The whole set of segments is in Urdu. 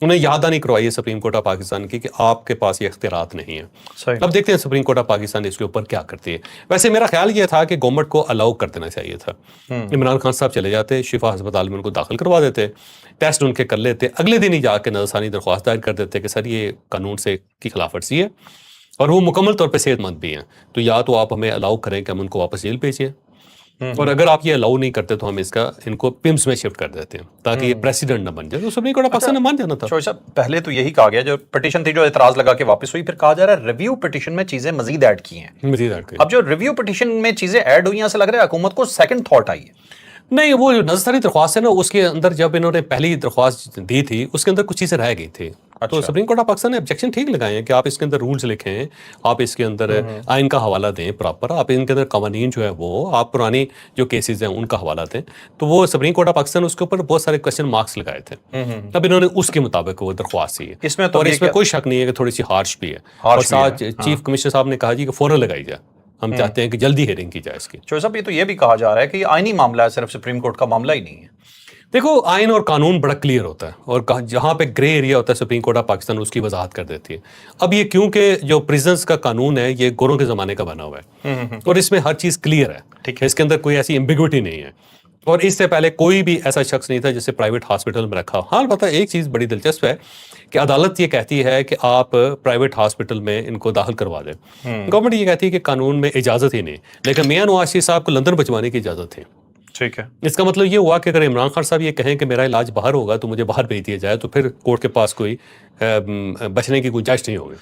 انہیں یاد دہانی کروائی ہے سپریم کورٹ آف پاکستان کی کہ آپ کے پاس یہ اختیارات نہیں ہیں. صحیح. اب دیکھتے ہیں سپریم کورٹ آف پاکستان اس کے اوپر کیا کرتی ہے. ویسے میرا خیال یہ تھا کہ گورنمنٹ کو الاؤ کر دینا چاہیے تھا. عمران خان صاحب چلے جاتے, شفا ہسپتال میں ان کو داخل کروا دیتے, ٹیسٹ ان کے کر لیتے, اگلے دن ہی جا کے نظر ثانی درخواست دائر کر دیتے کہ سر یہ قانون سے کی خلاف ورزی ہے اور وہ مکمل طور پہ صحت مند بھی ہیں, تو یا تو آپ ہمیں الاؤ کریں کہ ہم ان کو واپس جیل بھیجیں, اور اگر آپ یہ الاؤ نہیں کرتے تو ہم ان کو پمس میں شفٹ کر دیتے ہیں تاکہ یہ پریسیڈنٹ نہ بن جائے. تو سپریم کورٹ آف پاکستان نے مان جانا تھا. صاحب پہلے تو یہی کہا گیا, جو پٹیشن تھی جو اعتراض لگا کے واپس ہوئی, پھر کہا جا رہا ہے ریویو پٹیشن میں چیزیں مزید ایڈ کی ہیں. مزید ایڈ کی. اب جو ریویو پٹیشن میں چیزیں ایڈ ہوئی ہیں, ایسا لگ رہا ہے حکومت کو سیکنڈ تھاٹ آئی ہے. نہیں, وہ جو نظرثانی درخواست ہے نا, اس کے اندر جب انہوں نے پہلی درخواست دی تھی اس کے اندر کچھ چیزیں رہ گئی تھی. تو سپریم کورٹ آف پاکستان نے آبجیکشن ٹھیک لگائے ہیں کہ آپ اس کے اندر رولز لکھیں, آپ اس کے اندر آئین کا حوالہ دیں پراپر, آپ ان کے اندر قوانین جو ہے وہ آپ پرانی جو کیسز ہیں ان کا حوالہ دیں. تو وہ سپریم کورٹ آف پاکستان اس کے اوپر بہت سارے کوشچن مارکس لگائے تھے. اب انہوں نے اس کے مطابق وہ درخواست دی ہے, اور اس میں کوئی شک نہیں ہے کہ تھوڑی سی ہارش بھی ہے. اور ساتھ چیف کمشنر صاحب نے کہا جی کہ فوراً لگائی جائے, ہم چاہتے ہیں کہ جلدی ہیئرنگ کی جائے اس کی. چوہدری صاحب یہ تو یہ بھی کہا جا رہا ہے کہ یہ آئینی معاملہ ہے, صرف سپریم کورٹ کا معاملہ ہی نہیں ہے. دیکھو, آئین اور قانون بڑا کلیئر ہوتا ہے, اور جہاں پہ گرے ایریا ہوتا ہے سپریم کورٹ آف پاکستان اس کی وضاحت کر دیتی ہے. اب یہ کیونکہ جو پریزنس کا قانون ہے یہ گوروں کے زمانے کا بنا ہوا ہے, اور اس میں ہر چیز کلیئر ہے, اس کے اندر کوئی ایسی ایمبیگوٹی نہیں ہے. اور اس سے پہلے کوئی بھی ایسا شخص نہیں تھا جسے پرائیویٹ ہاسپٹل میں رکھا. ہاں البتہ ایک چیز بڑی دلچسپ ہے کہ عدالت یہ کہتی ہے کہ آپ پرائیویٹ ہاسپٹل میں ان کو داخل کروا دیں. گورنمنٹ یہ کہتی ہے کہ قانون میں اجازت ہی نہیں, لیکن میاں نواز شریف صاحب کو لندن بھجوانے کی اجازت تھی. ٹھیک ہے, اس کا مطلب یہ ہوا کہ اگر عمران خان صاحب یہ کہیں کہ میرا علاج باہر ہوگا تو مجھے باہر بھیج دیا جائے, تو پھر کورٹ کے پاس کوئی بچنے کی گنجائش نہیں ہوگی.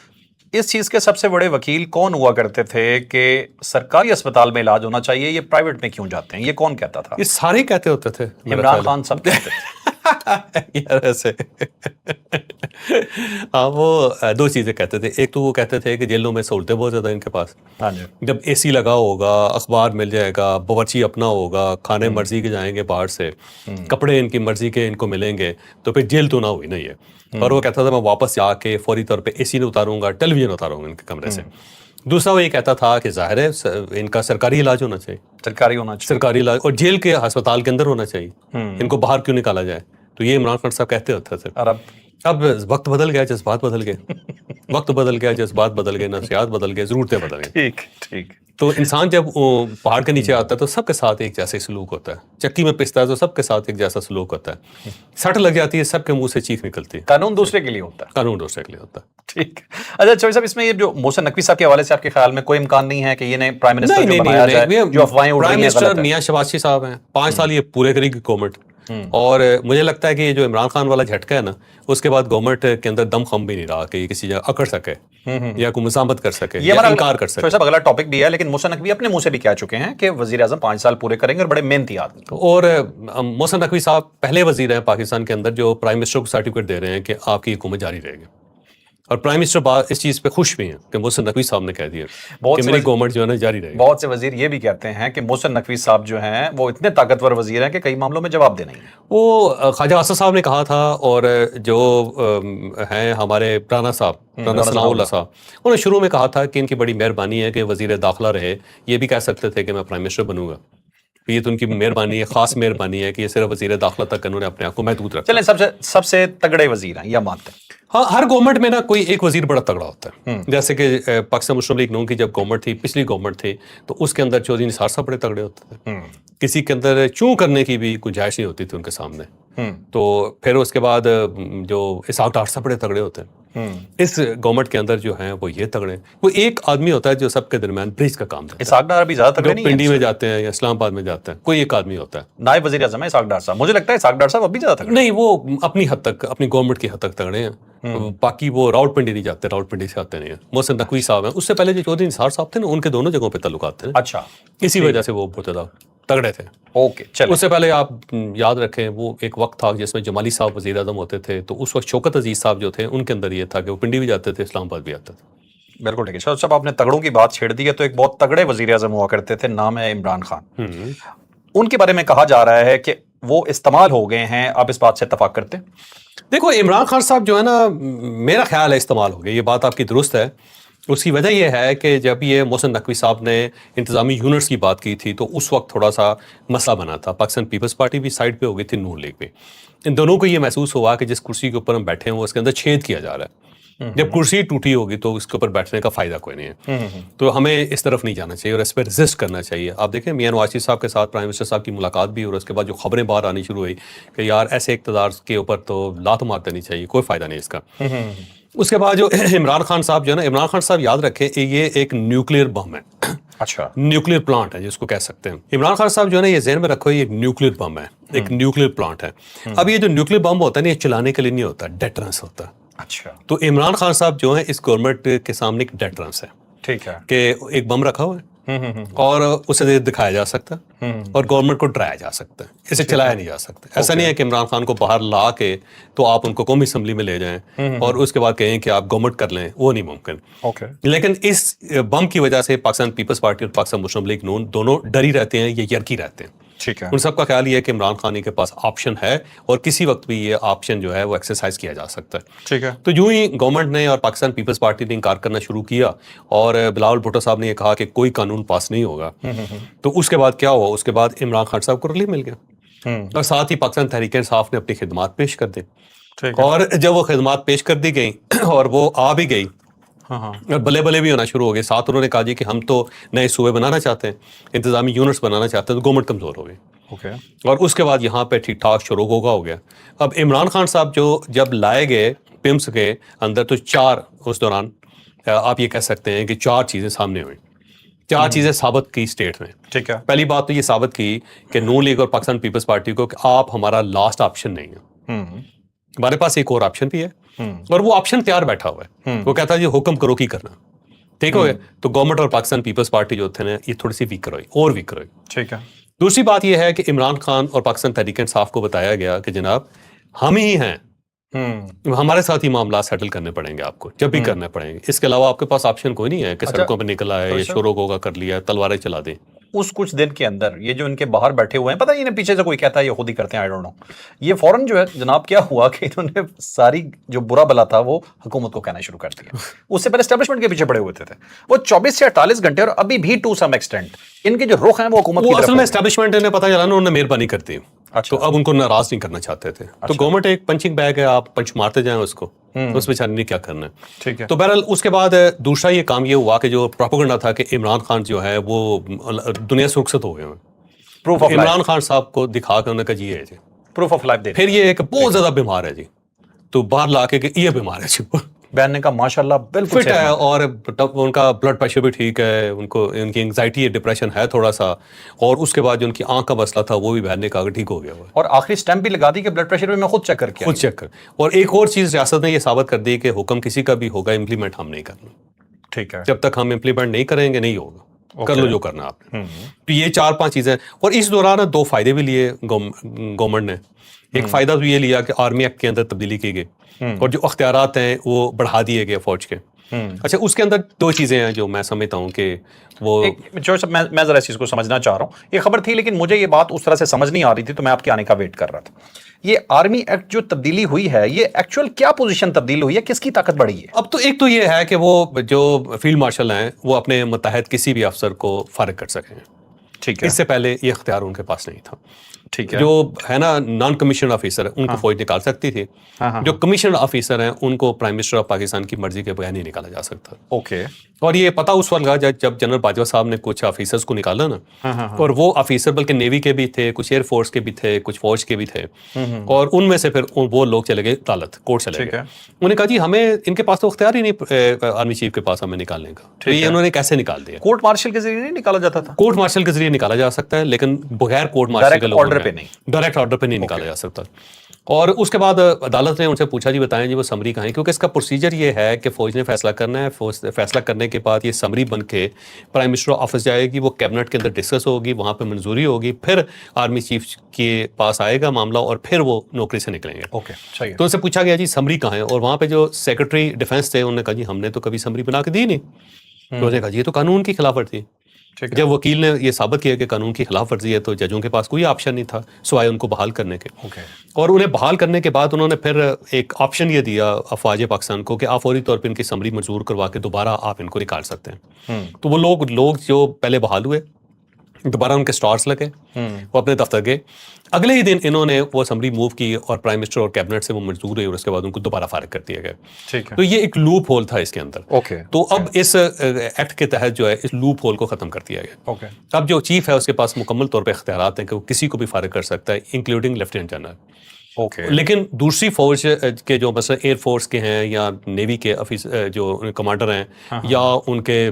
اس چیز کے سب سے بڑے وکیل کون ہوا کرتے تھے کہ سرکاری اسپتال میں علاج ہونا چاہیے, یہ پرائیویٹ میں کیوں جاتے ہیں, یہ کون کہتا تھا؟ یہ سارے کہتے ہوتے تھے. عمران خان سب کہتے تھے. یار ایسے ہاں, وہ دو چیزیں کہتے تھے. ایک تو وہ کہتے تھے کہ جیلوں میں سہولتیں بہت زیادہ ان کے پاس, جب اے سی لگا ہوگا, اخبار مل جائے گا, باورچی اپنا ہوگا, کھانے مرضی کے جائیں گے باہر سے, کپڑے ان کی مرضی کے ان کو ملیں گے, تو پھر جیل تو نہ ہوئی نہیں ہے. اور وہ کہتا تھا میں واپس جا کے فوری طور پہ اے سی نہ اتاروں گا, ٹیلی ویژن اتاروں گا ان کے کمرے سے. دوسرا وہ یہ کہتا تھا کہ ظاہر ہے ان کا سرکاری علاج ہونا چاہیے, سرکاری علاج, اور جیل کے ہسپتال کے اندر ہونا چاہیے, ان کو باہر کیوں نکالا جائے. تو یہ عمران خان صاحب کہتے ہوتے تھے. اب وقت بدل گیا, جذبات بدل گئے, وقت بدل گیا, جذبات بدل گئے, نفسیات بدل گئے, ضرورتیں بدل گئی. ٹھیک. تو انسان جب پہاڑ کے نیچے آتا ہے تو سب کے ساتھ ایک جیسا سلوک ہوتا ہے, چکی میں پستا ہے تو سب کے ساتھ ایک جیسا سلوک ہوتا ہے, سٹ لگ جاتی ہے سب کے منہ سے چیخ نکلتی ہے. قانون دوسرے کے لیے ہوتا ہے, قانون دوسرے کے لیے ہوتا ہے. ٹھیک. اچھا چوہدری صاحب, اس میں یہ جو محسن نقوی صاحب کے حوالے سے آپ کے خیال میں کوئی امکان نہیں ہے کہ یہ پرائم منسٹر جو بنایا جائے, جو افواہیں اڑ رہی ہیں غلط ہے؟ میاں شہباز شریف صاحب ہیں, 5 سال یہ پورے کرے گی گورنمنٹ, اور مجھے لگتا ہے کہ یہ جو عمران خان والا جھٹکا ہے نا, اس کے بعد گورنمنٹ کے اندر دم خم بھی نہیں رہا کہ یہ کسی جگہ اکڑ سکے یا کوئی مزاحمت کر سکے یا انکار کر سکے. صاحب اگلا ٹاپک بھی ہے, لیکن محسن نقوی اپنے منہ سے بھی کہہ چکے ہیں کہ وزیر اعظم 5 سال پورے کریں گے اور بڑے محنتی آدمی. اور محسن نقوی صاحب پہلے وزیر ہیں پاکستان کے اندر جو پرائم منسٹر کو سرٹیفکیٹ دے رہے ہیں کہ آپ کی حکومت جاری رہے گی, اور پرائم منسٹر اس چیز پہ خوش بھی ہیں کہ محسن نقوی صاحب نے کہہ دیا کہ میری گورنمنٹ جو ہے نا جاری رہے گی. بہت سے وزیر یہ بھی کہتے ہیں کہ محسن نقوی صاحب جو ہیں وہ اتنے طاقتور وزیر ہیں کہ کئی معاملوں میں جواب دے نہیں ہیں. وہ خواجہ اسد صاحب نے کہا تھا, اور جو ہیں ہمارے رانا صاحب, رانا ثناء اللہ صاحب, انہوں نے شروع میں کہا تھا کہ ان کی بڑی مہربانی ہے کہ وزیر داخلہ رہے. یہ بھی کہہ سکتے تھے کہ میں پرائم منسٹر بنوں گا, یہ تو ان کی مہربانی ہے, خاص مہربانی ہے کہ یہ صرف وزیر داخلہ تک انہوں نے اپنے آپ کو محدود رکھا. چلیں, سب سے تگڑے وزیر ہیں, یہ مانتے ہیں. ہاں, ہر گورنمنٹ میں نا کوئی ایک وزیر بڑا تگڑا ہوتا ہے. جیسے کہ پاکستان مسلم لیگ نون کی جب گورنمنٹ تھی, پچھلی گورنمنٹ تھی, تو اس کے اندر چودھری نثار صاحب بڑے تگڑے ہوتے تھے. کسی کے اندر چوں کرنے کی بھی گنجائش نہیں ہوتی تھی ان کے سامنے. تو پھر اس کے بعد جو اسحاق ڈار صاحب بڑے تگڑے ہوتے ہیں. اس گورنمنٹ کے اندر جو ہیں وہ یہ تگڑے, وہ ایک آدمی ہوتا ہے جو سب کے درمیان برج کا کام کرتا ہے. اسحاق ڈار بھی زیادہ تگڑے نہیں ہیں, پنڈی میں جاتے ہیں یا اسلام آباد میں جاتے ہیں, کوئی ایک آدمی ہوتا ہے. نائب وزیر اعظم ہے اسحاق ڈار صاحب, مجھے لگتا ہے اسحاق ڈار صاحب ابھی زیادہ تگڑے نہیں, وہ اپنی حد تک, اپنی گورنمنٹ کی حد تک تگڑے ہیں. باقی وہ راؤل پنڈی نہیں جاتے, راؤل پنڈی سے آتے نہیں ہیں. محسن نقوی صاحب ہیں, اس سے پہلے جو چودھری نثار صاحب تھے نا, ان کے دونوں جگہوں پہ تعلقات تھے. اچھا, اسی وجہ سے وہ بہت زیادہ تگڑے تھے. اوکے, چلیں. اس سے پہلے آپ یاد رکھیں وہ ایک وقت تھا جس میں جمالی صاحب وزیر اعظم ہوتے تھے, تو اس وقت شوکت عزیز صاحب جو تھے ان کے اندر یہ تھا کہ وہ پنڈی بھی جاتے تھے, اسلام آباد بھی آتے تھے. بالکل ٹھیک ہے. صاحب آپ نے تگڑوں کی بات چھیڑ دی ہے, تو ایک بہت تگڑے وزیر اعظم ہوا کرتے تھے, نام ہے عمران خان. ان کے بارے میں کہا جا رہا ہے کہ وہ استعمال ہو گئے ہیں, آپ اس بات سے اتفاق کرتے ہیں؟ دیکھو, عمران خان صاحب جو ہے نا, میرا خیال ہے استعمال ہو گئے, یہ بات آپ کی درست ہے. اس کی وجہ یہ ہے کہ جب یہ محسن نقوی صاحب نے انتظامی یونٹس کی بات کی تھی تو اس وقت تھوڑا سا مسئلہ بنا تھا. پاکستان پیپلز پارٹی بھی سائڈ پہ ہو گئی تھی, نون لیگ پہ. ان دونوں کو یہ محسوس ہوا کہ جس کرسی کے اوپر ہم بیٹھے ہیں وہ اس کے اندر چھید کیا جا رہا ہے. جب کرسی ٹوٹی ہوگی تو اس کے اوپر بیٹھنے کا فائدہ کوئی نہیں ہے. تو ہمیں اس طرف نہیں جانا چاہیے اور اس پہ ریزسٹ کرنا چاہیے. آپ دیکھیں میاں نواز شریف صاحب کے ساتھ پرائم منسٹر صاحب کی ملاقات بھی اور اس کے بعد جو خبریں باہر آنی شروع ہوئی کہ یار ایسے اقتدار کے اوپر تو لات مار دینی چاہیے, کوئی فائدہ نہیں اس کا. اس کے بعد جو عمران خان صاحب جو ہے نا, عمران خان صاحب یاد رکھیں یہ ایک نیوکلیئر بم ہے. اچھا, نیوکلیئر پلانٹ ہے جس کو کہہ سکتے ہیں. عمران خان صاحب جو ہے نا, یہ ذہن میں رکھو, یہ ایک نیوکلیئر بم ہے, ایک نیوکلیئر پلانٹ ہے. اب یہ جو نیوکلیئر بم ہوتا ہے نا, یہ چلانے کے لیے نہیں ہوتا, ڈیٹرنس ہوتا ہے. اچھا, تو عمران خان صاحب جو ہیں اس گورنمنٹ کے سامنے ایک ڈیٹرنس ہے. ٹھیک ہے کہ ایک بم رکھا ہوا ہے اور اسے دکھایا جا سکتا ہے اور گورنمنٹ کو ڈرایا جا سکتا ہے, اسے چلایا نہیں جا سکتا. ایسا نہیں ہے کہ عمران خان کو باہر لا کے تو آپ ان کو قومی اسمبلی میں لے جائیں اور اس کے بعد کہیں کہ آپ گورنمنٹ کر لیں, وہ نہیں ممکن. لیکن اس بم کی وجہ سے پاکستان پیپلز پارٹی اور پاکستان مسلم لیگ نون دونوں ڈری رہتے ہیں, یہ یرکی رہتے ہیں. ٹھیک ہے, ان سب کا خیال یہ ہے کہ عمران خان کے پاس آپشن ہے اور کسی وقت بھی یہ آپشن جو ہے وہ ایکسرسائز کیا جا سکتا ہے. ٹھیک ہے. تو یوں ہی گورنمنٹ نے اور پاکستان پیپلز پارٹی نے انکار کرنا شروع کیا اور بلاول بھٹو صاحب نے یہ کہا کہ کوئی قانون پاس نہیں ہوگا. تو اس کے بعد کیا ہوا, اس کے بعد عمران خان صاحب کو ریلیف مل گیا اور ساتھ ہی پاکستان تحریک انصاف نے اپنی خدمات پیش کر دی. اور جب وہ خدمات پیش کر دی گئیں اور وہ آ بھی گئی اور بلے بلے بھی ہونا شروع ہو گئے, ساتھ انہوں نے کہا جی کہ ہم تو نئے صوبے بنانا چاہتے ہیں, انتظامی یونٹس بنانا چاہتے ہیں, تو گورنمنٹ کمزور ہو گئی. اور اس کے بعد یہاں پہ ٹھیک ٹھاک شروع ہو گیا. اب عمران خان صاحب جو جب لائے گئے پمس کے اندر تو چار اس دوران آپ یہ کہہ سکتے ہیں کہ چار چیزیں سامنے ہوئیں, چار چیزیں ثابت کی اسٹیٹ میں. ٹھیک ہے. پہلی بات تو یہ ثابت کی کہ نون لیگ اور پاکستان پیپلز پارٹی کو کہ آپ ہمارا لاسٹ آپشن نہیں ہے, ہمارے پاس ایک اور آپشن بھی ہے اور وہ آپشن تیار بیٹھا ہوا ہے. وہ کہتا ہے یہ حکم کرو کی کرنا, ٹھیک ہو گیا. تو گورنمنٹ اور پاکستان پیپلز پارٹی جو تھے نا, یہ تھوڑی سی ویکر ہوئی اور ویکر ہوئی. ٹھیک ہے. دوسری بات یہ ہے کہ عمران خان اور پاکستان تحریک انصاف کو بتایا گیا کہ جناب ہم ہی ہیں, ہمارے ساتھ ہی معاملات سیٹل کرنے پڑیں گے آپ کو, جب بھی کرنے پڑیں گے. اس کے علاوہ آپ کے پاس آپشن کوئی نہیں ہے کہ سڑکوں پہ نکل آئے یا شوروں گوگا کر لیا, تلواریں چلا دیں. اس کچھ دن کے اندر یہ جو ان کے باہر بیٹھے ہوئے ہیں, پتہ نہیں پیچھے سے کوئی کہتا ہے یہ خود ہی کرتے ہیں, آئی ڈونٹ نو, یہ فوراً جو ہے جناب کیا ہوا کہ انہوں نے ساری جو برا بلا تھا وہ حکومت کو کہنا شروع کر دیا. اس سے پہلے اسٹیبلشمنٹ کے پیچھے پڑے ہوئے تھے وہ 24 سے 48 گھنٹے, اور ابھی بھی ٹو سم ایکسٹینٹ ان کے جو رخ ہیں وہ حکومت کی طرف. اصل میں اسٹیبلشمنٹ نے پتہ چلا نا, انہوں نے مہربانی کرتی ہے تو اب ان کو ناراض نہیں کرنا چاہتے تھے. تو گورنمنٹ ایک پنچنگ بیگ ہے, آپ پنچ مارتے جائیں اس کو, اس بیچارے نے کیا کرنا ہے. ٹھیک ہے. تو بہرحال اس کے بعد دوسرا یہ کام یہ ہوا کہ جو پروپیگنڈا تھا کہ عمران خان جو ہے وہ دنیا سے رخصت ہو گئے ہیں, پروف آف عمران خان صاحب کو دکھا کے انہوں نے کہا جی یہ جی پروف آف لائف دے. پھر یہ ایک بہت زیادہ بیمار ہے جی, تو باہر لا کے کہ یہ بیمار ہے جی, بیان نے کہا ماشاءاللہ بالکل فٹ ہے اور ان کا بلڈ پریشر بھی ٹھیک ہے, ان کو ان کی انگزائٹی ڈپریشن ہے تھوڑا سا, اور اس کے بعد جو ان کی آنکھ کا مسئلہ تھا وہ بھی بیان نے کہا کہ ٹھیک ہو گیا ہوا. اور آخری سٹیمپ بھی لگا دی کہ بلڈ پریشر بھی میں خود چیک کر کے خود چیک کر. اور ایک اور چیز ریاست نے یہ ثابت کر دی کہ حکم کسی کا بھی ہوگا, امپلیمنٹ ہم نہیں کرنا. ٹھیک ہے. جب تک ہم امپلیمنٹ نہیں کریں گے نہیں ہوگا, کر لو جو کرنا آپ نے. تو یہ 4-5 چیزیں, اور اس دوران 2 فائدے بھی لیے گورنمنٹ نے. ایک فائدہ تو یہ لیا کہ آرمی ایکٹ کے اندر تبدیلی کی گئی اور جو اختیارات ہیں وہ بڑھا دیے گئے فوج کے. اچھا, اس کے اندر 2 چیزیں ہیں جو میں سمجھتا ہوں کہ وہ میں ذرا اس چیز کو سمجھنا چاہ رہا ہوں. یہ خبر تھی لیکن مجھے یہ بات اس طرح سے سمجھ نہیں آ رہی تھی, تو میں آپ کے آنے کا ویٹ کر رہا تھا. یہ آرمی ایکٹ جو تبدیلی ہوئی ہے, یہ ایکچوئل کیا پوزیشن تبدیل ہوئی ہے, کس کی طاقت بڑھی ہے؟ اب تو ایک تو یہ ہے کہ وہ جو فیلڈ مارشل ہیں وہ اپنے متحد کسی بھی افسر کو فارغ کر سکیں. ٹھیک ہے. اس سے پہلے یہ اختیار ان کے پاس نہیں تھا. ٹھیک ہے. جو ہے نا نان کمیشنڈ آفیسر ان کو فوج نکال سکتی تھی, جو کمیشنڈ آفیسر ہیں ان کو پرائم منسٹر آف پاکستان کی مرضی کے بغیر نہیں نکالا جا سکتا. اوکے. اور یہ پتہ اس وقت لگا جب جنرل باجوہ صاحب نے کچھ آفیسرز کو نکالا نا, اور وہ آفیسر بلکہ نیوی کے بھی تھے, کچھ ایئر فورس کے بھی تھے, کچھ فوج کے بھی تھے, اور ان میں سے پھر وہ لوگ چلے گئے عدالت, کورٹ چلے گئے. انہوں نے کہا جی ہمیں ان کے پاس تو اختیار ہی نہیں آرمی چیف کے پاس ہمیں نکالنے کا. تو یہ انہوں نے کیسے نکال دیا؟ کورٹ مارشل کے ذریعے نہیں نکالا جاتا تھا؟ کورٹ مارشل کے ذریعے نکالا جا سکتا ہے, لیکن بغیر کورٹ مارشل کے آرڈر پہ نہیں, ڈائریکٹ آرڈر پہ نہیں نکالا جا سکتا. اور اس کے بعد عدالت نے ان سے پوچھا جی بتائیں جی وہ سمری کہاں ہے, کیونکہ اس کا پروسیجر یہ ہے کہ فوج نے فیصلہ کرنا ہے, فیصلہ کرنے کے بعد یہ سمری بن کے پرائم منسٹر آفس جائے گی, وہ کیبنٹ کے اندر ڈسکس ہوگی, وہاں پہ منظوری ہوگی, پھر آرمی چیف کے پاس آئے گا معاملہ اور پھر وہ نوکری سے نکلیں گے. اوکے, صحیح. تو ان سے پوچھا گیا جی سمری کہاں ہے, اور وہاں پہ جو سیکرٹری ڈیفینس تھے انہوں نے کہا جی ہم نے تو کبھی سمری بنا کے دی نہیں. تو انہوں نے کہا جی یہ تو قانون کی خلاف ورزی. جب وکیل نے یہ ثابت کیا کہ قانون کی خلاف ورزی ہے تو ججوں کے پاس کوئی آپشن نہیں تھا سوائے ان کو بحال کرنے کے. اور انہیں بحال کرنے کے بعد انہوں نے پھر ایک آپشن یہ دیا افواج پاکستان کو کہ آپ فوری طور پہ ان کی سمری منظور کروا کے دوبارہ آپ ان کو نکال سکتے ہیں. تو وہ لوگ جو پہلے بحال ہوئے دوبارہ ان کے سٹارز لگے, وہ اپنے دفتر گئے. اگلے ہی دن انہوں نے وہ اسمبلی موو کی اور پرائم منسٹر اور کیبنٹ سے وہ منظور ہوئی اور اس کے بعد ان کو دوبارہ فارغ کر دیا گیا. تو یہ ایک لوپ ہول تھا اس کے اندر. تو اب اس ایکٹ کے تحت جو ہے اس لوپ ہول کو ختم کر دیا گیا. اب جو چیف ہے اس کے پاس مکمل طور پہ اختیارات ہیں کہ وہ کسی کو بھی فارغ کر سکتا ہے انکلوڈنگ لیفٹیننٹ جنرل. لیکن دوسری فوج کے جو مثلا ایئر فورس کے ہیں یا نیوی کے جو کمانڈر ہیں یا ان کے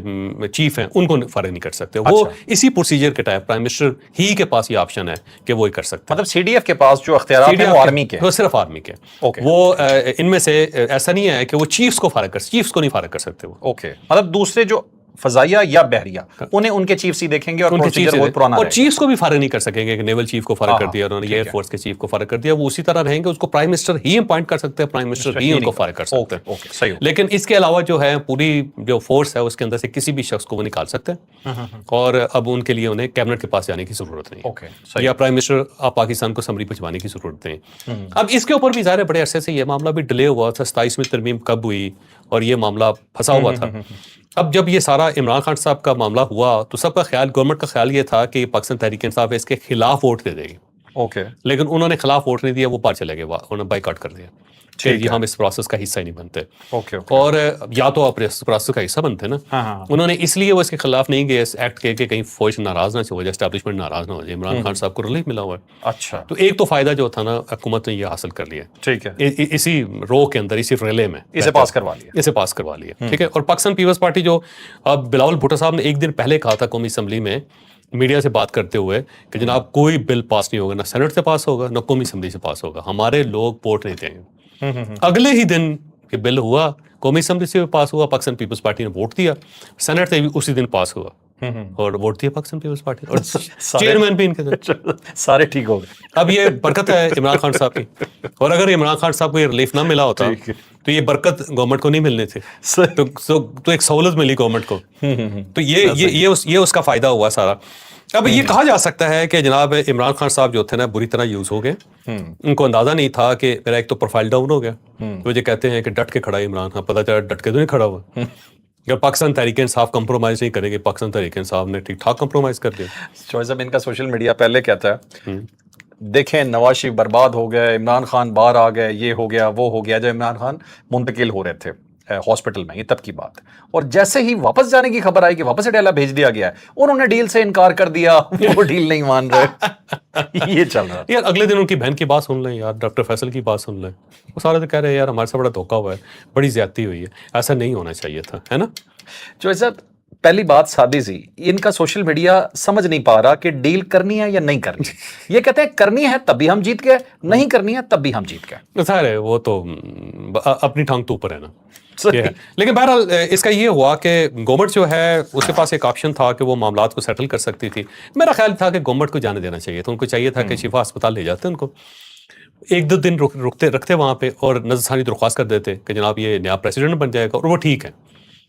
چیف ہیں ان کو فارغ نہیں کر سکتے. وہ اسی پروسیجر کے ٹائپ پرائم منسٹر ہی کے پاس یہ آپشن ہے کہ وہ کر سکتے ہیں. مطلب سی ڈی ایف کے پاس جو اختیارات ہیں وہ آرمی کے, وہ صرف آرمی کے. وہ ان میں سے ایسا نہیں ہے کہ وہ چیفز کو نہیں فارغ کر سکتے. وہ مطلب دوسرے جو فضائیہ یا بحریہ انہیں ان کے چیفز ہی دیکھیں گے اور پروسیجر وہ پرانا اور چیفز کو بھی فارغ نہیں کر سکیں گے کہ نیول چیف کو فارغ کر دیا انہوں نے, ایئر فورس کے چیف کو فارغ کر دیا. وہ اسی طرح رہیں گے, اس کو پرائم منسٹر ہی اپوائنٹ کر سکتے ہیں, پرائم منسٹر ہی ان کو فارغ کر سکتے ہیں. لیکن اس کے علاوہ جو ہے پوری جو فورس ہے اس کے اندر سے کسی بھی شخص کو وہ نکال سکتے ہیں اور اب ان کے لیے انہیں کیبنٹ کے پاس جانے کی ضرورت نہیں یا پرائم منسٹر آپ پاکستان کو سمری پہنچوانے کی ضرورت نہیں. اب اس کے اوپر بھی ظاہر بڑے عرصے سے یہ معاملہ بھی ڈیلے ہوا تھا. 27ویں ترمیم کب ہوئی اور یہ معاملہ پھنسا ہوا تھا. اب جب یہ سارا عمران خان صاحب کا معاملہ ہوا تو سب کا خیال, گورنمنٹ کا خیال یہ تھا کہ پاکستان تحریک انصاف اس کے خلاف ووٹ دے دے گی. لیکن انہوں نے خلاف ووٹ نہیں دیا, وہ باہر چلے گئے, انہوں نے بائیکاٹ کر دیا کہ ہم اس پروسیس کا حصہ ہی نہیں بنتے. اور یا تو آپ اس پروسیس کا حصہ بنتے نا. انہوں نے اس لیے وہ اس کے خلاف نہیں گئے اس ایکٹ کے کہ کہیں فوج ناراض نہ ہو جائے, اسٹیبلشمنٹ ناراض نہ ہو جائے. عمران خان صاحب کو ریلیف ملا ہوا ہے. اچھا, تو ایک تو فائدہ جو تھا نا حکومت نے یہ حاصل کر لیا, ٹھیک ہے, اسی رو کے اندر, اسی ریلے میں اسے پاس کروا لیا. ٹھیک ہے. اور پاکستان پیپلز پارٹی جو اب بلاول بھٹو صاحب نے ایک دن پہلے کہا تھا قومی اسمبلی میں میڈیا سے بات کرتے ہوئے کہ جناب کوئی بل پاس نہیں ہوگا, نہ سینٹ سے پاس ہوگا نہ قومی اسمبلی سے پاس ہوگا, ہمارے لوگ ووٹ نہیں دیں گے. اگلے ہی دن کہ بل ہوا, قومی اسمبلی سے بھی پاس ہوا, پاکستان پیپلز پارٹی نے ووٹ دیا, سینٹ سے بھی اسی دن پاس ہوا اور ووٹ دیا پاکستان پیپلز پارٹی اور چیئرمین بھی ان کے سارے ٹھیک ہو گئے. اب یہ برکت ہے عمران خان صاحب کی, اور اگر عمران خان صاحب کو یہ ریلیف نہ ملا ہوتا تو یہ برکت گورنمنٹ کو نہیں ملنے تھے, تو ایک سہولت ملی گورنمنٹ کو. تو یہ اس کا فائدہ ہوا سارا. اب یہ کہا جا سکتا ہے کہ جناب عمران خان صاحب جو تھے نا بری طرح یوز ہو گئے. ان کو اندازہ نہیں تھا کہ میرا ایک تو پروفائل ڈاؤن ہو گیا. وہ جو کہتے ہیں کہ ڈٹ کے کھڑا ہے عمران خان, پتہ چلا ڈٹ کے تو نہیں کھڑا ہوا. اگر پاکستان تحریک انصاف کمپرومائز نہیں کرے گی, پاکستان تحریک انصاف نے ٹھیک ٹھاک کمپرومائز کر دیا. صاحب ان کا سوشل میڈیا پہلے کہتا ہے دیکھیں نواز شریف برباد ہو گئے, عمران خان باہر آ گئے, یہ ہو گیا وہ ہو گیا. جب عمران خان منتقل ہو رہے تھے ہاسپٹل میں, یہ تب کی بات ہے, اور جیسے ہی واپس جانے کی خبر آئی کہ واپس ڈیلا بھیج دیا گیا ہے, انہوں نے ڈیل سے انکار کر دیا, وہ ڈیل نہیں مان رہے. یہ چل رہا ہے یار. اگلے دن ان کی بہن کی بات سن لیں یار, ڈاکٹر فیصل کی بات سن لیں. وہ سارے تو کہہ رہے ہیں یار ہمارے سے بڑا دھوکا ہوا ہے, بڑی زیادتی ہوئی ہے, ایسا نہیں ہونا چاہیے تھا, ہے نا. جو صاحب پہلی بات سادی سی, ان کا سوشل میڈیا سمجھ نہیں پا رہا کہ ڈیل کرنی ہے یا نہیں کرنی. یہ کہتے ہیں کرنی ہے تب بھی ہم جیت گئے, نہیں کرنی ہے تب بھی ہم جیت گئے. سارے وہ تو اپنی ٹانگ تو اوپر ہے نا. لیکن بہرحال اس کا یہ ہوا کہ گورنمنٹ جو ہے اس کے پاس ایک آپشن تھا کہ وہ معاملات کو سیٹل کر سکتی تھی. میرا خیال تھا کہ گورنمنٹ کو جانے دینا چاہیے تھا, ان کو چاہیے تھا کہ شفا اسپتال لے جاتے ان کو, ایک دو دن رکھتے وہاں پہ اور نظر ثانی درخواست کر دیتے کہ جناب یہ نیا پریسیڈنٹ بن جائے گا اور وہ ٹھیک ہے.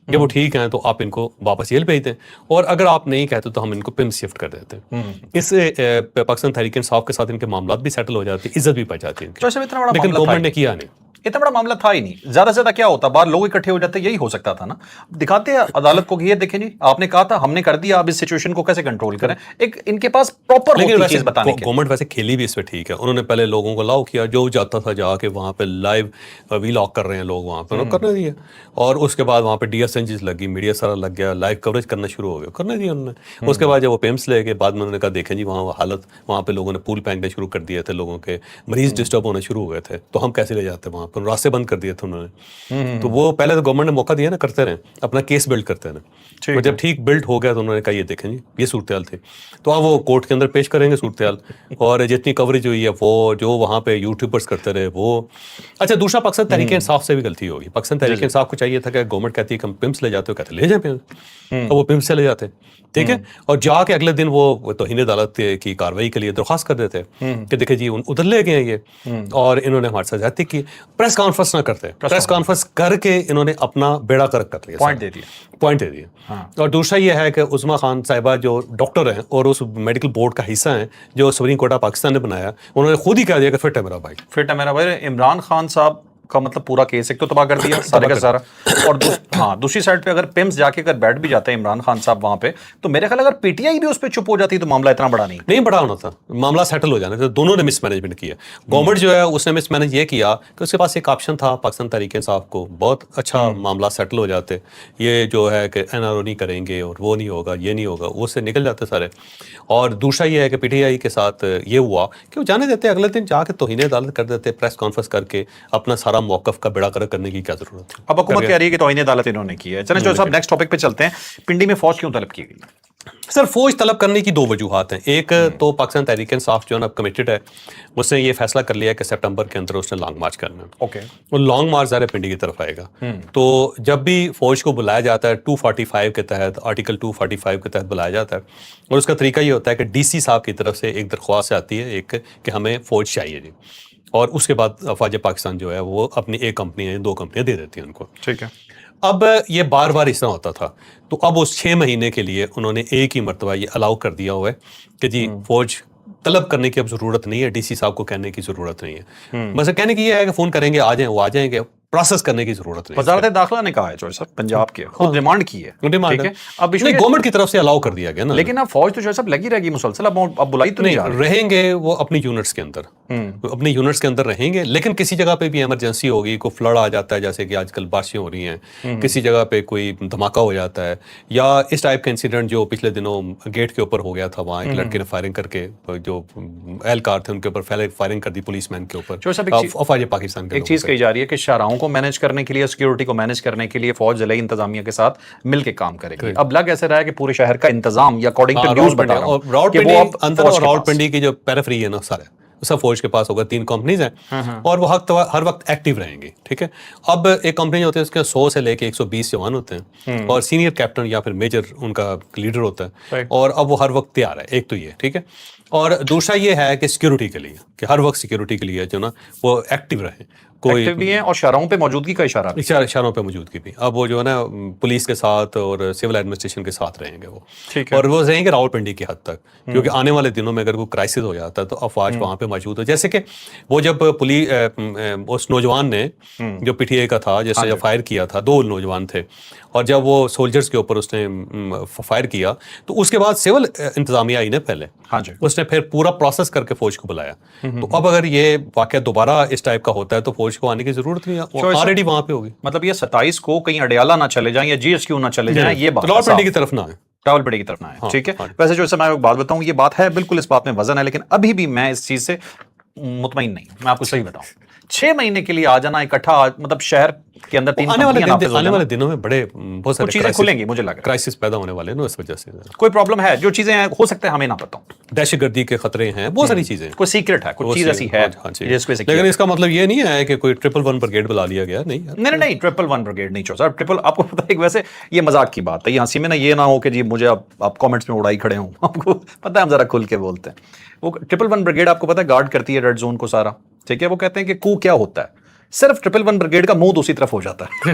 جب وہ ٹھیک ہیں تو آپ ان کو واپس جیل بھیج دیں, اور اگر آپ نہیں کہتے تو ہم ان کو پمس شفٹ کر دیتے ہیں. اس سے پاکستان تحریک انصاف کے ساتھ ان کے معاملات بھی سیٹل ہو جاتے, عزت بھی پا جاتی ہے. لیکن گورنمنٹ نے کیا نہیں. اتنا بڑا معاملہ تھا ہی نہیں. زیادہ سے زیادہ کیا ہوتا, باہر لوگ اکٹھے ہو جاتے, یہی ہو سکتا تھا نا. دکھاتے ہیں عدالت کو کہ یہ دیکھیں جی آپ نے کہا تھا, ہم نے کر دیا, اب اس سچویشن کو کیسے کنٹرول کریں. ایک ان کے پاس پراپر چیز بتانے کی. گورنمنٹ ویسے کھیلی بھی اس پہ ٹھیک ہے. انہوں نے پہلے لوگوں کو لاؤ کیا, جو جاتا تھا جا کے وہاں پہ لائیو ویلاگ کر رہے ہیں لوگ وہاں پہ, کرنے دیا. اور اس کے بعد وہاں پہ ڈی ایس این جیز لگی, میڈیا سارا لگ گیا, لائیو کوریج کرنا شروع ہو گیا, کرنے دیا انہوں نے. اس کے بعد جب وہ پیمس لے گئے, بعد میں انہوں نے کہا دیکھیں جی وہاں حالت, وہاں پہ لوگوں نے پول پھینکنے شروع کر دیے تھے, لوگوں کے مریض ڈسٹرب ہونے شروع ہو گئے تھے, تو ہم کیسے لے جاتے وہاں پہ, راستے بند کر دیے تھے انہوں نے. تو وہ پہلے تو گورنمنٹ نے موقع دیا نا, کرتے رہے اپنا کیس بلڈ کرتے رہے, اور جب ٹھیک بلڈ ہو گیا تو انہوں نے کہا یہ دیکھیں جی یہ صورتحال تھی, تو اب وہ کورٹ کے اندر پیش کریں گے صورتحال. اور جتنی کوریج ہوئی ہے وہ جو وہاں پہ یوٹیوبرس کرتے رہے وہ. اچھا دوسرا پاکستان تحریک انصاف سے بھی غلطی ہوگی. پاکستان تحریک انصاف کو چاہیے تھا کہ گورنمنٹ کہتی ہے کہ ہم پمس لے جاتے ہو, کہتے لے جائیں پمس, اور وہ پمس سے لے جاتے. ٹھیک ہے, اور جا کے اگلے دن وہ توہین عدالت کی کاروائی کے لیے درخواست کر دیتے کہ دیکھیں جی ادھر لے گئے یہ, اور انہوں نے ہمارے ساتھ زیادتی کی. پریس کانفرنس نہ کرتے, پریس کانفرنس کر کے انہوں نے اپنا بیڑا کرک کر لیا, پوائنٹ دے دیا. اور دوسرا یہ ہے کہ عظمیٰ خان صاحبہ جو ڈاکٹر ہیں اور اس میڈیکل بورڈ کا حصہ ہیں جو سپریم کورٹ آف پاکستان نے بنایا, انہوں نے خود ہی کہہ دیا کہ فٹ ہے میرا بھائی, فٹ ہے میرا بھائی. عمران خان صاحب کا مطلب پورا کیس ایک تو تباہ کر دیا سارے کا سارا, اور ہاں دوسری سائڈ پہ اگر پیمز جا کے اگر بیٹھ بھی جاتے ہیں عمران خان صاحب وہاں پہ, تو میرے خیال اگر پی ٹی آئی بھی اس پہ چپ ہو جاتی تو معاملہ اتنا بڑا نہیں بڑا ہونا تھا, معاملہ سیٹل ہو جانا تھا. دونوں نے مس مینجمنٹ کیا. گورنمنٹ جو ہے اس نے مس مینج یہ کیا کہ اس کے پاس ایک آپشن تھا پاکستان تحریک انصاف کو, بہت اچھا معاملہ سیٹل ہو جاتے, یہ جو ہے کہ این آر او نہیں کریں گے اور وہ نہیں ہوگا یہ نہیں ہوگا, وہ سے نکل جاتے سارے. اور دوسرا یہ ہے کہ پی ٹی آئی کے ساتھ یہ ہوا کہ وہ جانے دیتے, اگلے دن جا کے توہین عدالت کر دیتے, پریس کانفرنس کر کے اپنا سارا موقف کا بیڑا کرنے کی کیا ضرورت ہے. اب حکومت کہہ رہی ہے کہ توہین عدالت انہوں نے کی ہے. چلیں جو صاحب نیکسٹ ٹاپک پہ چلتے ہیں. پنڈی میں فوج کیوں طلب کی گئی؟ سر فوج طلب کرنے کی دو وجوہات ہیں. ایک تو پاکستان تحریک انصاف جو ہے نا کمیٹڈ ہے, اس نے یہ فیصلہ کر لیا کہ سپٹمبر کے اندر اس نے لانگ مارچ کرنا ہے. اوکے, وہ لانگ مارچ ظاہر پنڈی کی طرف آئے گا. تو جب بھی فوج کو بلایا جاتا ہے 245 کے تحت, آرٹیکل 245 کے تحت بلایا جاتا ہے, اور اس کا طریقہ یہ ہوتا ہے کہ ڈی سی صاحب کی طرف سے ایک درخواست آتی ہے ایک کہ ہمیں فوج چاہیے جی, اور اس کے بعد افواج پاکستان جو ہے وہ اپنی ایک کمپنی ہے 2 کمپنیاں دے دیتی ہیں ان کو. ٹھیک ہے. اب یہ بار بار اس طرح ہوتا تھا, تو اب اس 6 مہینے کے لیے انہوں نے ایک ہی مرتبہ یہ الاؤ کر دیا ہوا ہے کہ جی فوج طلب کرنے کی اب ضرورت نہیں ہے, ڈی سی صاحب کو کہنے کی ضرورت نہیں ہے. بس کہنے کی یہ ہے کہ فون کریں گے آ جائیں, وہ آ جائیں گے, پروسیس کرنے کی ضرورت نہیں. وزارت داخلہ نے کہا ہے جو صاحب پنجاب کے خود ڈیمانڈ کی ہے, ڈیمانڈ ہے, اب گورنمنٹ کی طرف سے الاؤ کر دیا گیا نا. لیکن اب فوج تو جو صاحب لگی رہے گی مسلسل, اب بلائی تو نہیں رہیں گے وہ اپنی یونٹس کے اندر, اپنی یونٹس کے اندر رہیں گے. لیکن کسی جگہ پہ بھی ایمرجنسی ہوگی, کوئی فلڈ آ جاتا ہے جیسے کہ آج کل بارشیں ہو رہی ہیں, کسی جگہ پہ کوئی دھماکہ ہو جاتا ہے, یا اس ٹائپ کا انسیڈنٹ جو پچھلے دنوں گیٹ کے اوپر ہو گیا تھا, وہاں ایک لڑکے نے فائرنگ کر کے جو اہلکار تھے ان کے اوپر فائرنگ کر دی پولیس مین کے اوپر. افواج پاکستان کے ایک چیز کہی جا رہی ہے کہ شاہراہوں کو مینیج کرنے کے لیے, سیکیورٹی کو مینیج کرنے کے لیے فوج ضلعی انتظامیہ کے ساتھ مل کے کام کرے گی. اب لگ ایسے رہا ہے کہ پورے شہر کا انتظام یا اکارڈنگ ٹو نیوز بتا رہا ہوں کہ وہ اب اندر راولپنڈی کی جو پیریفری ہے نا سارے سب فوج کے پاس ہوگا. 3 کمپنیز ہیں اور وہ ہر وقت ایکٹیو رہیں گی. ٹھیک ہے, اب ایک کمپنی ہوتی ہے اس کے 100 سے لے کے 120 جوان ہوتے ہیں, اور سینئر کیپٹن یا پھر میجر ان کا لیڈر ہوتا ہے, اور اب وہ ہر وقت تیار ہے. ایک تو یہ ٹھیک ہے, اور دوسرا یہ ہے کہ سیکیورٹی کے لیے, کہ ہر وقت سیکیورٹی کے لیے جو نا وہ ایکٹیو رہیں, کوئی بھی ہیں, اور شاہراہوں پہ موجودگی کا اشارہ, اشاروں پہ موجودگی بھی. اب وہ جو ہے نا پولیس کے ساتھ اور سول ایڈمنسٹریشن کے ساتھ رہیں گے وہ, اور وہ رہیں گے راولپنڈی کی حد تک, کیونکہ آنے والے دنوں میں اگر کوئی کرائسس ہو جاتا ہے تو افواج وہاں پہ موجود ہے. جیسے کہ وہ جب اس نوجوان نے جو پی ٹی اے کا تھا جس نے جب فائر کیا تھا, 2 نوجوان تھے, اور جب وہ سولجرز کے اوپر اس نے فائر کیا تو اس کے بعد سول انتظامیہ آئی نے پہلے, اس نے پھر پورا پروسیس کر کے فوج کو بلایا. تو اب اگر یہ واقعہ دوبارہ اس ٹائپ کا ہوتا ہے تو فوج کو آنے کی ضرورت نہیں ہے, آلریڈی وہاں پہ ہوگی. مطلب یہ 27 کو کہیں اڈیالہ نہ چلے جائیں یا جی ایس کیو نہ چلے جائیں, یہ بات راولپنڈی کی طرف نہ ہے, راولپنڈی کی طرف نہ ہے. ٹھیک ہے, ویسے جو میں بات بتاؤں یہ بات ہے بالکل, اس بات میں وزن ہے, لیکن ابھی بھی میں اس چیز سے مطمئن نہیں. میں آپ کو صحیح بتاؤں, 6 مہینے کے لیے آ جانا اکٹھا, مطلب شہر کے اندر آنے والے دنوں میں بہت ساری چیزیں کھلیں گی, مجھے لگ رہا ہے کرائسس پیدا ہونے والے ہیں اس وجہ سے. کوئی پرابلم ہے, جو چیزیں ہو سکتا ہے ہمیں نہ پتہ ہوں, دہشت گردی کے خطرے ہیں, بہت ساری چیزیں, کوئی سیکرٹ ہے, کوئی چیز ایسی ہے, لیکن اس کا مطلب یہ نہیں ہے کہ کوئی 111 بریگیڈ بلا لیا گیا. نہیں 111 بریگیڈ نہیں چاہو سر. آپ کو پتہ ہے ویسے یہ مذاق کی بات ہے, یہ ہنسی میں نا یہ نہ ہو کہ جی مجھے آپ کامنٹس میں اڑائی کھڑے ہوں, آپ کو پتہ ہے ہم ذرا کھل کے بولتے ہیں. وہ 111 بریگیڈ آپ کو پتہ ہے گارڈ کرتی ہے ریڈ زون کو سارا. ٹھیک ہے, وہ کہتے ہیں کہ کو کیا ہوتا ہے, صرف 111 بریگیڈ کا منہ دوسری طرف ہو جاتا ہے.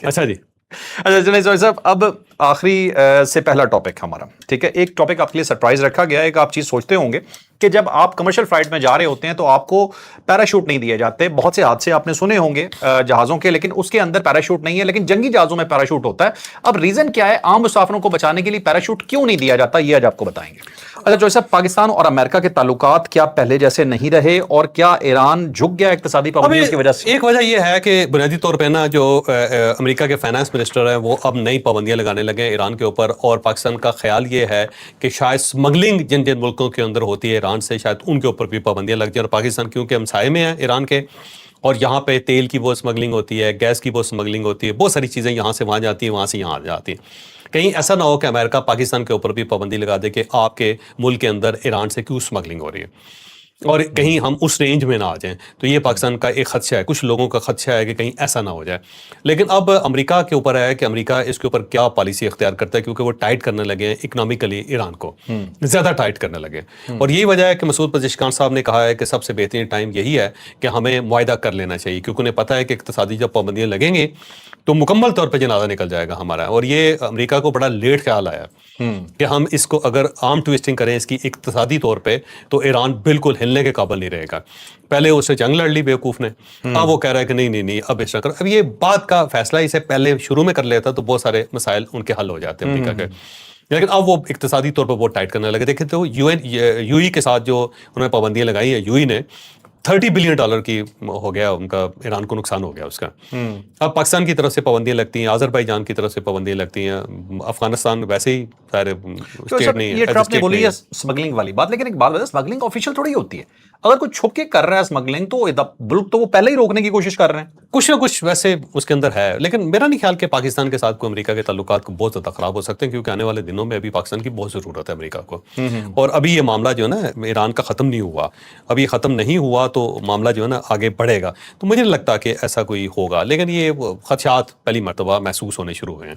اچھا جی, اچھا چلیں صاحب, اب آخری سے پہلا ٹاپک ہمارا. ٹھیک ہے, ایک ٹاپک آپ کے لیے سرپرائز رکھا گیا ہے. ایک آپ چیز سوچتے ہوں گے کہ جب آپ کمرشل فلائٹ میں جا رہے ہوتے ہیں تو آپ کو پیراشوٹ نہیں دیے جاتے. بہت سے حادثے آپ نے سنے ہوں گے جہازوں کے, لیکن اس کے اندر پیراشوٹ نہیں ہے, لیکن جنگی جہازوں میں پیراشوٹ ہوتا ہے. اب ریزن کیا ہے, عام مسافروں کو بچانے کے لیے پیراشوٹ کیوں نہیں دیا جاتا, یہ آج آپ کو بتائیں گے. اچھا جو صاحب, پاکستان اور امریکہ کے تعلقات کیا پہلے جیسے نہیں رہے, اور کیا ایران جھک گیا اقتصادی پابندیوں کی وجہ سے؟ ایک وجہ یہ ہے کہ بنیادی طور پہ نا جو امریکہ کے فائنانس منسٹر ہیں وہ اب نئی پابندیاں لگانے لگے ہیں ایران کے اوپر, اور پاکستان کا خیال یہ ہے کہ شاید اسمگلنگ جن ملکوں کے اندر ہوتی ہے ایران سے, شاید ان کے اوپر بھی پابندیاں لگ جائیں. اور پاکستان کیونکہ ہمسائے میں ہیں ایران کے, اور یہاں پہ تیل کی وہ اسمگلنگ ہوتی ہے, گیس کی وہ اسمگلنگ ہوتی ہے, بہت ساری چیزیں یہاں سے وہاں جاتی ہیں, وہاں سے یہاں آ جاتی ہیں. کہیں ایسا نہ ہو کہ امریکہ پاکستان کے اوپر بھی پابندی لگا دے کہ آپ کے ملک کے اندر ایران سے کیوں اسمگلنگ ہو رہی ہے. اور کہیں ہم اس رینج میں نہ آ جائیں. تو یہ پاکستان کا ایک خدشہ ہے, کچھ لوگوں کا خدشہ ہے کہ کہیں ایسا نہ ہو جائے. لیکن اب امریکہ کے اوپر ہے کہ امریکہ اس کے اوپر کیا پالیسی اختیار کرتا ہے, کیونکہ وہ ٹائٹ کرنے لگے ہیں اکنامکلی ایران کو, زیادہ ٹائٹ کرنے لگے. اور یہی وجہ ہے کہ مسعود پزشکیان صاحب نے کہا ہے کہ سب سے بہترین ٹائم یہی ہے کہ ہمیں معاہدہ کر لینا چاہیے, کیونکہ انہیں پتہ ہے کہ اقتصادی جب پابندیاں لگیں گی تو مکمل طور پہ جنازہ نکل جائے گا ہمارا. اور یہ امریکہ کو بڑا لیٹ خیال آیا کہ ہم اس کو اگر آرم ٹویسٹنگ کریں اس کی اقتصادی طور پہ تو ایران بالکل ہلنے کے قابل نہیں رہے گا. پہلے اس سے جنگ لڑ لی بیوقوف نے, اب وہ کہہ رہا ہے کہ نہیں اب اس طرح کر. اب یہ بات کا فیصلہ اسے پہلے شروع میں کر لیتا تو بہت سارے مسائل ان کے حل ہو جاتے ہیں امریکہ کے. لیکن اب وہ اقتصادی طور پر بہت ٹائٹ کرنے لگے. دیکھیں تو یو ای کے ساتھ جو انہوں نے پابندیاں لگائی ہیں, یو ای نے $30 بلین کی ہو گیا ان کا, ایران کو نقصان ہو گیا اس کا. اب پاکستان کی طرف سے پابندیاں لگتی ہیں, آذربائیجان کی طرف سے پابندیاں لگتی ہیں, افغانستان ویسے ہی سارے اسٹیٹ نہیں ہے. یہ ٹرمپ نے بولی ہے اسمگلنگ والی بات, لیکن ایک بات بتا, اسمگلنگ آفیشیل تھوڑی ہوتی ہے. اگر کوئی چھپ کے کر رہا ہے اسمگلنگ تو ملک تو وہ پہلے ہی روکنے کی کوشش کر رہے ہیں. کچھ نہ کچھ ویسے اس کے اندر ہے, لیکن میرا نہیں خیال کہ پاکستان کے ساتھ کوئی امریکہ کے تعلقات بہت زیادہ خراب ہو سکتے ہیں, کیونکہ آنے والے دنوں میں ابھی پاکستان کی بہت ضرورت ہے امریکہ کو. اور ابھی یہ معاملہ جو ہے نا ایران کا ختم نہیں ہوا, ابھی ختم نہیں ہوا تو معاملہ جو ہے نا آگے بڑھے گا. تو مجھے نہیں لگتا کہ ایسا کوئی ہوگا, لیکن یہ خدشات پہلی مرتبہ محسوس ہونے شروع ہوئے ہیں.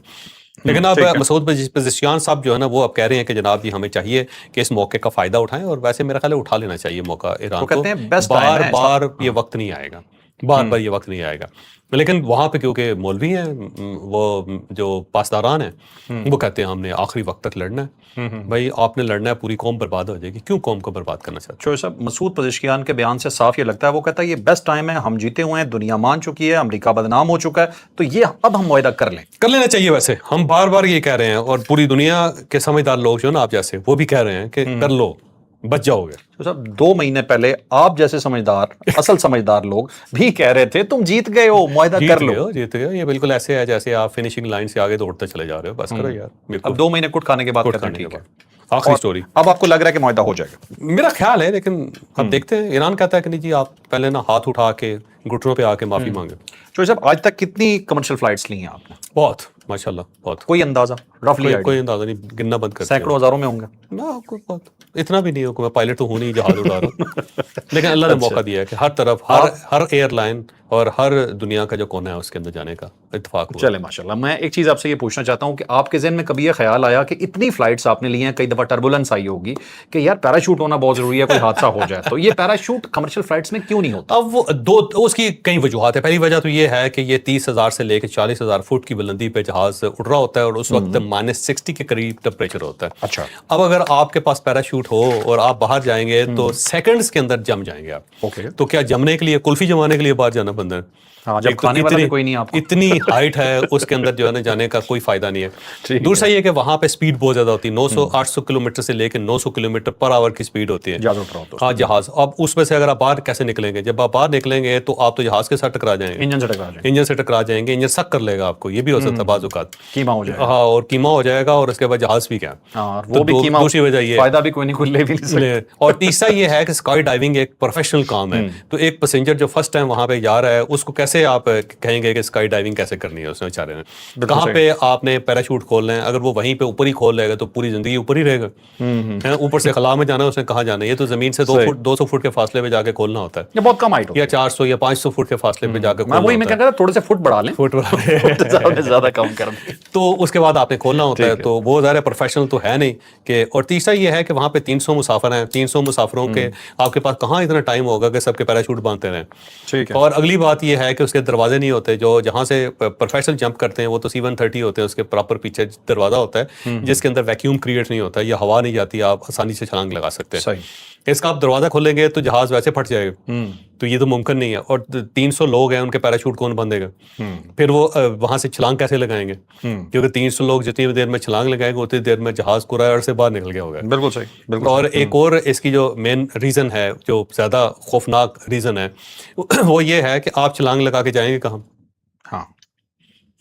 لیکن اب مسعود پزشکیان صاحب جو ہے نا وہ اب کہہ رہے ہیں کہ جناب جی ہمیں چاہیے کہ اس موقع کا فائدہ اٹھائیں, اور ویسے میرا خیال ہے اٹھا لینا چاہیے موقع ایران کو. بار بار یہ وقت نہیں آئے گا, بار بار یہ وقت نہیں آئے گا. لیکن وہاں پہ کیونکہ مولوی ہیں, وہ جو پاسداران ہیں وہ کہتے ہیں ہم نے آخری وقت تک لڑنا ہے. بھائی آپ نے لڑنا ہے, پوری قوم برباد ہو جائے گی, کیوں قوم کو برباد کرنا چاہتے ہیں؟ چوہے صاحب, مسعود پزشکیان کے بیان سے صاف یہ لگتا ہے, وہ کہتا ہے یہ بیسٹ ٹائم ہے, ہم جیتے ہوئے ہیں, دنیا مان چکی ہے, امریکہ بدنام ہو چکا ہے, تو یہ اب ہم معاہدہ کر لینا چاہیے. ویسے ہم بار بار یہ کہہ رہے ہیں, اور پوری دنیا کے سمجھدار لوگ جو ہے نا آپ جیسے وہ بھی کہہ رہے ہیں کہ کر لو, بچ جاؤ گے. صاحب 2 مہینے پہلے آپ جیسے سمجھدار, اصل سمجھدار لوگ بھی کہہ رہے تھے تم جیت گئے ہو, معاہدہ کر لو. جیت گئے. یہ بالکل ایسے ہے جیسے آپ فنیشنگ لائن سے آگے دوڑتے چلے جا رہے ہو, بس کرو یار. اب 2 مہینے کٹ کھانے کے بعد کہتے ہیں ٹھیک ہے, آخری سٹوری. اب آپ کو لگ رہا ہے کہ معاہدہ ہو جائے گا؟ میرا خیال ہے, لیکن اب دیکھتے ہیں. ایران کہتا ہے کہ نہیں جی آپ پہلے نا ہاتھ اٹھا کے گھٹنوں پہ آ کے معافی مانگے. چوہے صاحب, آج تک کتنی کمرشل فلائٹس لی ہیں آپ نے؟ بہت, ماشاءاللہ بہت. کوئی اندازہ رفلی؟ کوئی اندازہ نہیں, گننا بند کر. سینکڑوں ہزاروں میں ہوں گے نا, بہت اتنا بھی نہیں ہو کہ میں پائلٹ تو ہوں نہیں جہاز اڑا رہا ہوں. لیکن اللہ نے موقع دیا ہے کہ ہر طرف ہر ایئر لائن اور ہر دنیا کا جو کونا ہے اس کے اندر جانے کا اتفاق ہوا. چلے ماشاءاللہ. میں ایک چیز آپ سے یہ پوچھنا چاہتا ہوں کہ آپ کے ذہن میں کبھی یہ خیال آیا کہ اتنی فلائٹس آپ نے لی ہیں, کئی دفعہ ٹربولنس آئی ہوگی کہ یار پیراشوٹ ہونا بہت ضروری ہے, کوئی حادثہ ہو جائے تو یہ پیراشوٹ کمرشل فلائٹس میں کیوں نہیں ہوتا؟ اب وہ اس کی کئی وجوہات ہیں. پہلی وجہ تو یہ ہے کہ یہ 30,000 سے لے کے 40,000 فٹ کی بلندی پہ جہاز اڑ رہا ہوتا ہے, اور اس وقت -60 کے قریب ٹمپریچر ہوتا ہے. اچھا, اب اگر آپ کے پاس پیراشوٹ ہو اور آپ باہر جائیں گے تو سیکنڈز کے اندر جم جائیں گے آپ. تو کیا جمنے کے لیے, کلفی جمانے کے لیے باہر جانا بندہ ہے؟ جب کھانے والا کوئی نہیں, آپ اتنی ہائٹ ہے اس کے اندر جو ہے نا جانے کا کوئی فائدہ نہیں ہے. دوسرا یہ کہ وہاں پہ سپیڈ بہت زیادہ ہوتی ہے, 900-800 کلومیٹر سے لے کے 900 کلومیٹر پر آور کی سپیڈ ہوتی ہے. ہاں جہاز. اب اس میں سے اگر آپ باہر کیسے نکلیں گے؟ جب آپ باہر نکلیں گے تو آپ تو جہاز کے ساتھ ٹکرا جائیں گے, انجن سے ٹکرا جائیں گے, انجن سک کر لے گا آپ کو, یہ بھی ہو سکتا ہے بعض اوقات, کیما ہو جائے گا. ہاں, اور کیما ہو جائے گا, اور اس کے بعد جہاز بھی کیا, دوسری وجہ یہ فائدہ بھی کوئی نہیں, کوئی لے بھی نہیں سکتے. اور تیسرا یہ ہے کہ اسکائی ڈائیونگ ایک پروفیشنل کام ہے, تو ایک پیسنجر جو فرسٹ ٹائم وہاں پہ جا رہا ہے اس کو کیسے آپ کہیں گے کہ اسکائی ڈائیونگ کیسے کرنی ہے اس نے بیچارے نے, کہاں پہ آپ نے پیراشوٹ کھولنا ہے؟ اگر وہ وہیں پہ اوپر ہی کھول لے گا تو پوری زندگی اوپر ہی رہے گا. اوپر سے خلا میں جانا ہے, اس نے کہاں جانا ہے؟ یہ تو زمین سے 200 فٹ کے فاصلے پہ جا کے کھولنا ہوتا ہے, یہ بہت کم ہائٹ ہوتی ہے, یا 400 یا 500 فٹ کے فاصلے پہ جا کے کھولنا وہی میں کہہ رہا تھا تھوڑے سے فٹ بڑھا لیں, زیادہ کم کر دیں تو اس کے بعد آپ نے کھولنا ہوتا ہے. تو وہ ظاہر پروفیشنل تو ہے نہیں کہ. اور تیسرا یہ ہے کہ وہاں پہ 300 مسافر ہیں, 300 مسافروں کے آپ کے پاس کہاں اتنا ٹائم ہوگا کہ سب کے پیراشوٹ باندھتے رہیں. اور اگلی بات یہ ہے کہ اس کے دروازے نہیں ہوتے, جو جہاں سے پروفیشنل جمپ کرتے ہیں وہ تو C-130 ہوتے ہیں, اس کے پراپر پیچھے دروازہ ہوتا ہے جس کے اندر ویکیوم کریٹ نہیں ہوتا, یا ہوا نہیں جاتی, آپ آسانی سے چھلانگ لگا سکتے ہیں. اس کا آپ دروازہ کھولیں گے تو جہاز ویسے پھٹ جائے گا, تو یہ تو ممکن نہیں ہے. اور 300 لوگ ہیں, ان کے پیراشوٹ کون باندھے گا؟ پھر وہ وہاں سے چھلانگ کیسے لگائیں گے؟ کیونکہ 300 لوگ جتنی دیر میں چھلانگ لگائیں گے اتنی دیر میں جہاز قرائے سے باہر نکل گیا ہوگا. بالکل صحیح. اور ایک اور اس کی جو مین ریزن ہے, جو زیادہ خوفناک ریزن ہے, وہ یہ ہے کہ آپ چھلانگ لگا کے جائیں گے کہاں؟ ہاں,